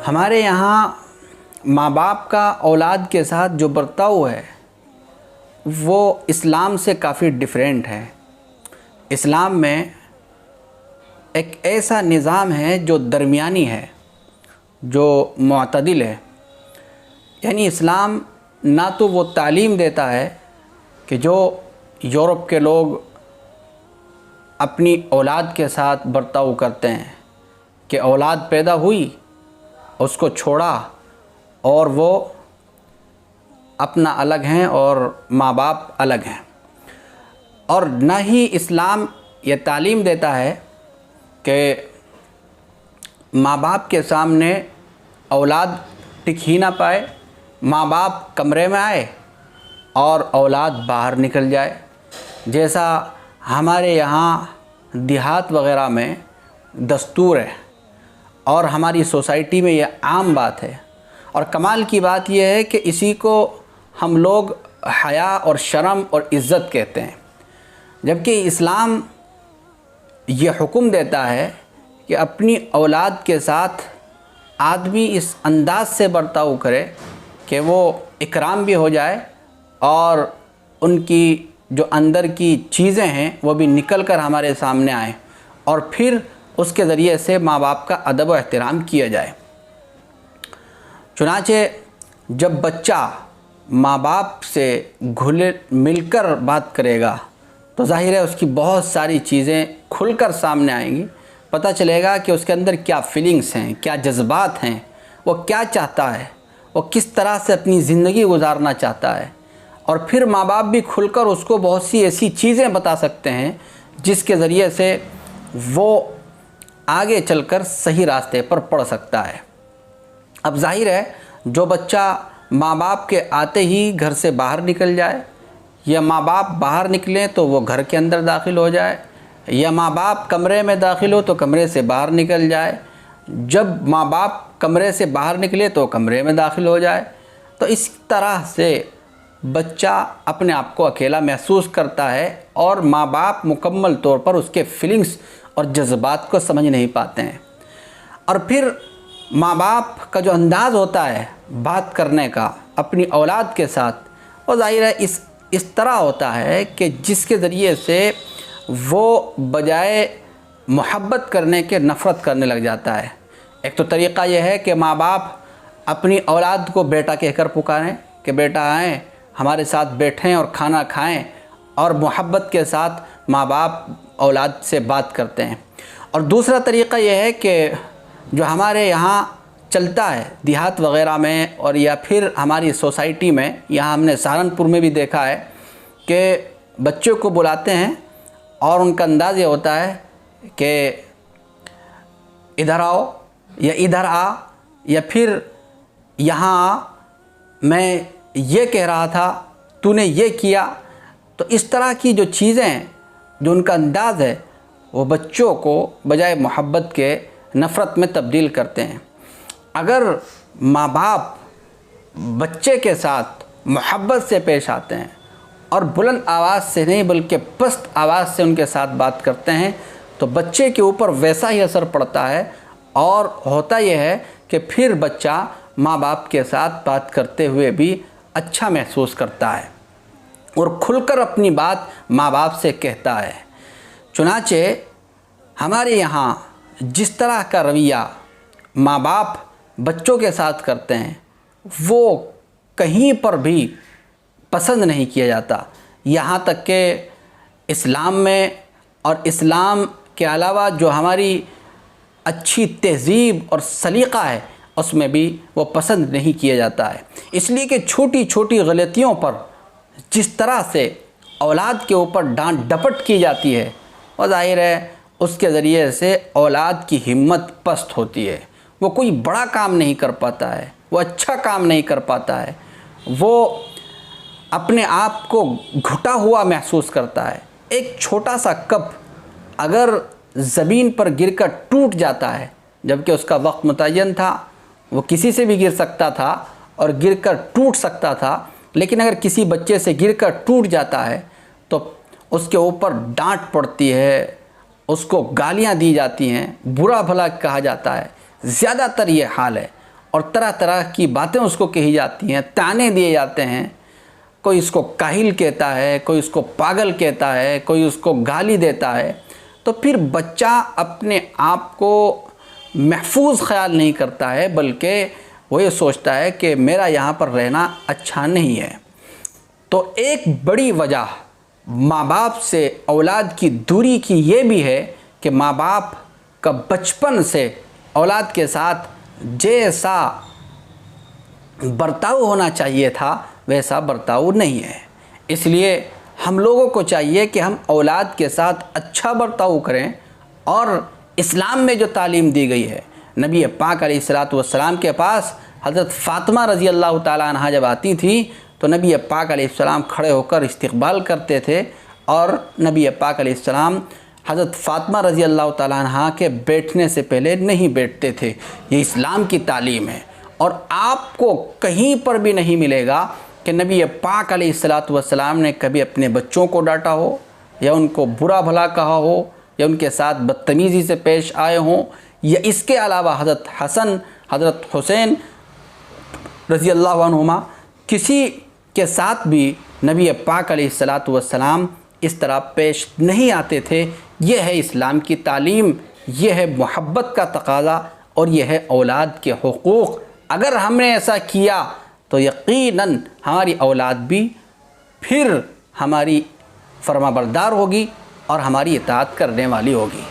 हमारे यहाँ माँ बाप का औलाद के साथ जो बर्ताव है वो इस्लाम से काफ़ी डिफरेंट है। इस्लाम में एक ऐसा निज़ाम है जो दरमियानी है, जो मुअतदिल है। यानी इस्लाम ना तो वो तालीम देता है कि जो यूरोप के लोग अपनी औलाद के साथ बर्ताव करते हैं कि औलाद पैदा हुई, उसको छोड़ा और वो अपना अलग हैं और माँ बाप अलग हैं। और न ही इस्लाम ये तालीम देता है कि माँ बाप के सामने औलाद टिक ही ना पाए, माँ बाप कमरे में आए और औलाद बाहर निकल जाए, जैसा हमारे यहाँ देहात वग़ैरह में दस्तूर है और हमारी सोसाइटी में ये आम बात है। और कमाल की बात यह है कि इसी को हम लोग हया और शर्म और इज़्ज़त कहते हैं, जबकि इस्लाम ये हुक्म देता है कि अपनी औलाद के साथ आदमी इस अंदाज़ से बर्ताव करे कि वो इकराम भी हो जाए और उनकी जो अंदर की चीज़ें हैं वो भी निकल कर हमारे सामने आएँ और फिर उसके ज़रिए से माँ बाप का अदब व एहतराम किया जाए। चुनांचे जब बच्चा माँ बाप से घुल मिलकर बात करेगा तो ज़ाहिर है उसकी बहुत सारी चीज़ें खुलकर सामने आएंगी। पता चलेगा कि उसके अंदर क्या फीलिंग्स हैं, क्या जज्बात हैं, वो क्या चाहता है, वो किस तरह से अपनी ज़िंदगी गुजारना चाहता है। और फिर माँ बाप भी खुलकर उसको बहुत सी ऐसी चीज़ें बता सकते हैं जिसके ज़रिए से वो आगे चलकर सही रास्ते पर पड़ सकता है। अब जाहिर है जो बच्चा माँ बाप के आते ही घर से बाहर निकल जाए, या माँ बाप बाहर निकलें तो वो घर के अंदर दाखिल हो जाए, या माँ बाप कमरे में दाखिल हो तो कमरे से बाहर निकल जाए, जब माँ बाप कमरे से बाहर निकले तो कमरे में दाखिल हो जाए, तो इस तरह से बच्चा अपने आप को अकेला महसूस करता है और माँ बाप मुकम्मल तौर पर उसके फीलिंग्स और जज्बात को समझ नहीं पाते हैं। और फिर माँ बाप का जो अंदाज़ होता है बात करने का अपनी औलाद के साथ, वो ज़ाहिर है इस तरह होता है कि जिसके ज़रिए से वो बजाय मोहब्बत करने के नफ़रत करने लग जाता है। एक तो तरीक़ा यह है कि माँ बाप अपनी औलाद को बेटा कहकर पुकारें कि बेटा आएँ हमारे साथ बैठें और खाना खाएं, और मोहब्बत के साथ माँ बाप औलाद से बात करते हैं। और दूसरा तरीक़ा यह है कि जो हमारे यहाँ चलता है देहात वग़ैरह में और या फिर हमारी सोसाइटी में, यहाँ हमने सहारनपुर में भी देखा है कि बच्चों को बुलाते हैं और उनका अंदाज़ ये होता है कि इधर आओ या इधर आ या फिर यहाँ आ, मैं ये कह रहा था तूने ये किया। तो इस तरह की जो चीज़ें, जो उनका अंदाज़ है, वो बच्चों को बजाय मोहब्बत के नफ़रत में तब्दील करते हैं। अगर माँ बाप बच्चे के साथ मोहब्बत से पेश आते हैं और बुलंद आवाज़ से नहीं बल्कि पस्त आवाज़ से उनके साथ बात करते हैं तो बच्चे के ऊपर वैसा ही असर पड़ता है। और होता यह है कि फिर बच्चा माँ बाप के साथ बात करते हुए भी अच्छा महसूस करता है और खुलकर अपनी बात माँ बाप से कहता है। चुनांचे हमारे यहाँ जिस तरह का रवैया माँ बाप बच्चों के साथ करते हैं वो कहीं पर भी पसंद नहीं किया जाता। यहाँ तक कि इस्लाम में और इस्लाम के अलावा जो हमारी अच्छी तहज़ीब और सलीक़ा है उसमें भी वो पसंद नहीं किया जाता है। इसलिए कि छोटी छोटी गलतियों पर जिस तरह से औलाद के ऊपर डांट डपट की जाती है, और ज़ाहिर है उसके ज़रिए से औलाद की हिम्मत पस्त होती है। वो कोई बड़ा काम नहीं कर पाता है, वो अच्छा काम नहीं कर पाता है, वो अपने आप को घुटा हुआ महसूस करता है। एक छोटा सा कप अगर ज़मीन पर गिरकर टूट जाता है, जबकि उसका वक्त मुतय्यन था, वो किसी से भी गिर सकता था और गिरकर टूट सकता था, लेकिन अगर किसी बच्चे से गिरकर टूट जाता है तो उसके ऊपर डांट पड़ती है उसको गालियां दी जाती हैं, बुरा भला कहा जाता है, ज़्यादातर ये हाल है। और तरह तरह की बातें उसको कही जाती हैं, ताने दिए जाते हैं। कोई उसको काहिल कहता है, कोई उसको पागल कहता है, कोई उसको गाली देता है। तो फिर बच्चा अपने आप को महफूज ख्याल नहीं करता है, बल्कि वो ये सोचता है कि मेरा यहाँ पर रहना अच्छा नहीं है। तो एक बड़ी वजह माँ बाप से औलाद की दूरी की ये भी है कि माँ बाप का बचपन से औलाद के साथ जैसा बर्ताव होना चाहिए था वैसा बर्ताव नहीं है। इसलिए हम लोगों को चाहिए कि हम औलाद के साथ अच्छा बर्ताव करें। और इस्लाम में जो तालीम दी गई है, नबी पाक अलैहिस्सलातु वस्सलाम के पास हज़रत फ़ातिमा रज़ी अल्लाह ताला अन्हा जब आती थी तो नबी पाक अलैहिस्सलाम खड़े होकर इस्तक़बाल करते थे और नबी पाक अलैहिस्सलाम हज़रत फ़ातिमा रज़ी अल्लाह ताला अन्हा के बैठने से पहले नहीं बैठते थे। ये इस्लाम की तालीम है। और आपको कहीं पर भी नहीं मिलेगा कि नबी पाक अलैहिस्सलातु वस्सलाम ने कभी अपने बच्चों को डांटा हो या उनको बुरा भला कहा हो या उनके साथ बदतमीज़ी से पेश आए हों, या इसके अलावा हज़रत हसन हज़रत हुसैन रज़ी अल्लाह अन्हुमा किसी के साथ भी नबी पाक अलैहिस्सलातु वस्सलाम इस तरह पेश नहीं आते थे। यह है इस्लाम की तालीम, यह है मोहब्बत का तकाज़ा और यह है औलाद के हुकूक़। अगर हमने ऐसा किया तो यकीनन हमारी औलाद भी फिर हमारी फरमाबरदार होगी और हमारी इताअत करने वाली होगी।